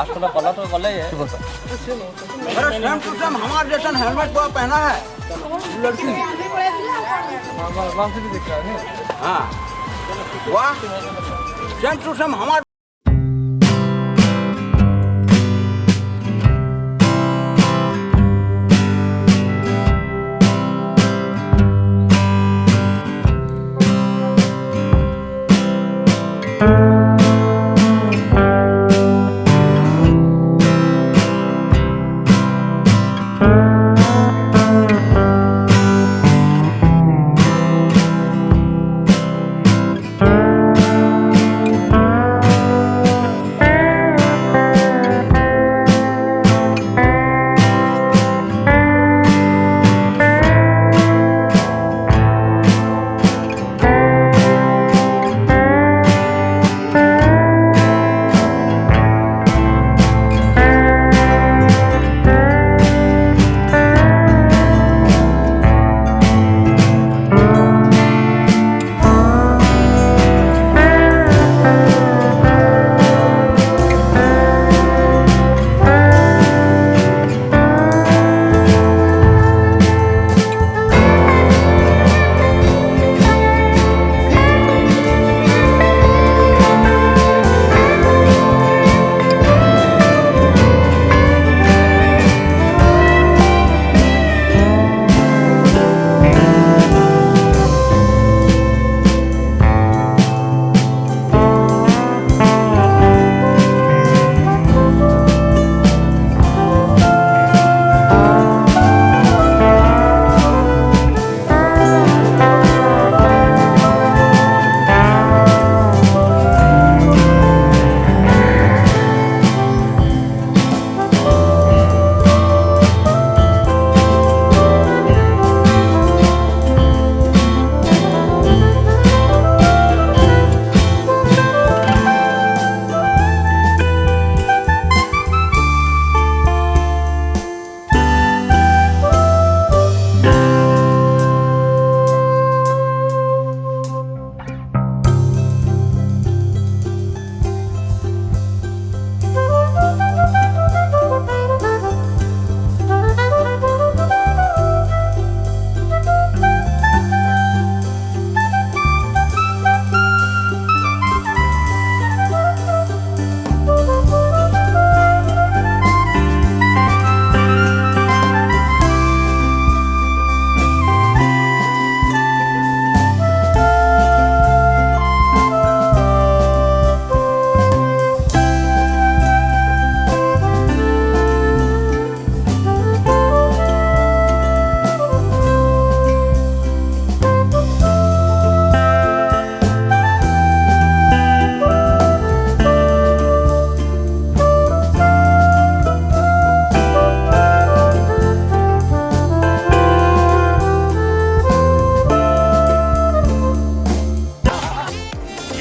आजकल पला तो गले है। अरे सेम टू सेम हमारे जैसा हेलमेट को पहना है लड़की। हाँ वाह सेम टू सेम हमारे।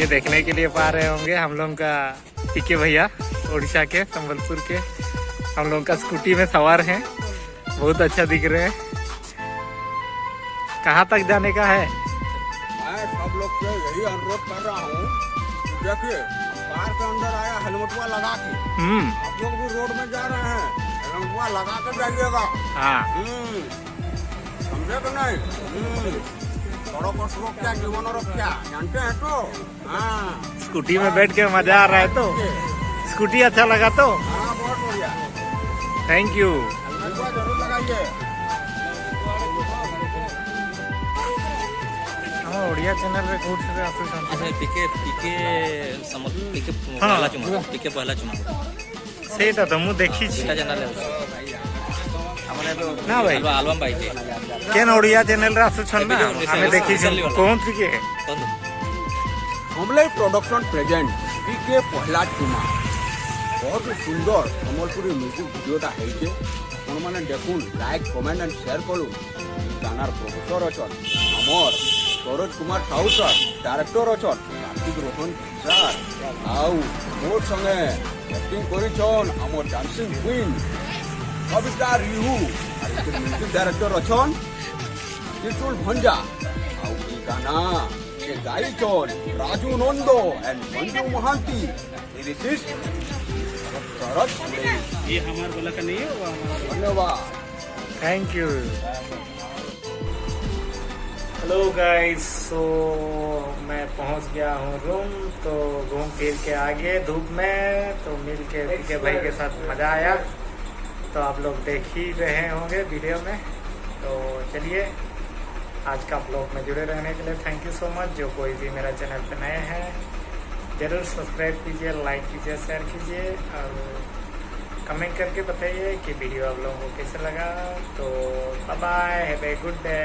देखने के लिए पा रहे होंगे हम लोग का पीके भैया उड़ीसा के संबलपुर के हम लोग का स्कूटी में सवार हैं। बहुत अच्छा दिख रहे हैं। कहाँ तक जाने का है? मैं सब लोग से यही अनुरोध कर रहा हूँ, देखिए कार के अंदर आया हेलमेटवा लगा के। आप लोग भी रोड में जा रहे हैं, हेलमेटवा लगा के जाइएगा। हाँ समझे कि नहीं? सड़क को सुरक्षा जीवन रक्षा जानते हैं तो। हाँ स्कूटी में बैठ के मजा आ रहा है तो स्कूटी अच्छा लगा तो। हाँ बहुत बढ़िया, थैंक यू। हेलमेटवा जरूर लगाइए। ओडिया चैनल रे कोड से आसुछन। अच्छा पीके हाँ। पहला चुनाव सेटा तो मु देखी छी चैनल है हमने तो ना भाई एल्बम भाई के केन ओडिया चैनल रे आसुछन ना हमें देखी छी कौन थी के हमले प्रोडक्शन प्रेजेंट पीके पहला चुनाव बहुत ही सुंदर सम्बलपुरी म्यूजिक भिडियोटा है अपन मैंने देखुन लाइक कमेंट एंड शेयर करूँ। गानार प्रोफेसर अचन आमर सरोज कुमार साहू सर डायरेक्टर अचन कार्तिक रोहन सर आउ मोर संगे एक्टिंग करिछन आमर dancing queen Kavita Rihu music director अचन किशोर भंजा आउ गाना থেকে গাইচন Raju Nanda and Manju Mahanti this is Sharat পুরে। ये हमारे बोला का नहीं है वो हमारा ধন্যবাদ। Thank you. हेलो गाइस, सो मैं पहुंच गया हूँ रूम। तो घूम फिर के आगे धूप में तो मिल के पीके भाई के साथ मज़ा आया। तो आप लोग देख ही रहे होंगे वीडियो में। तो चलिए, आज का ब्लॉग में जुड़े रहने के लिए थैंक यू सो मच। जो कोई भी मेरा चैनल पे नए हैं ज़रूर सब्सक्राइब कीजिए, लाइक कीजिए, शेयर कीजिए और कमेंट करके बताइए कि वीडियो आप लोगों को कैसा लगा। तो bye bye, have a good day.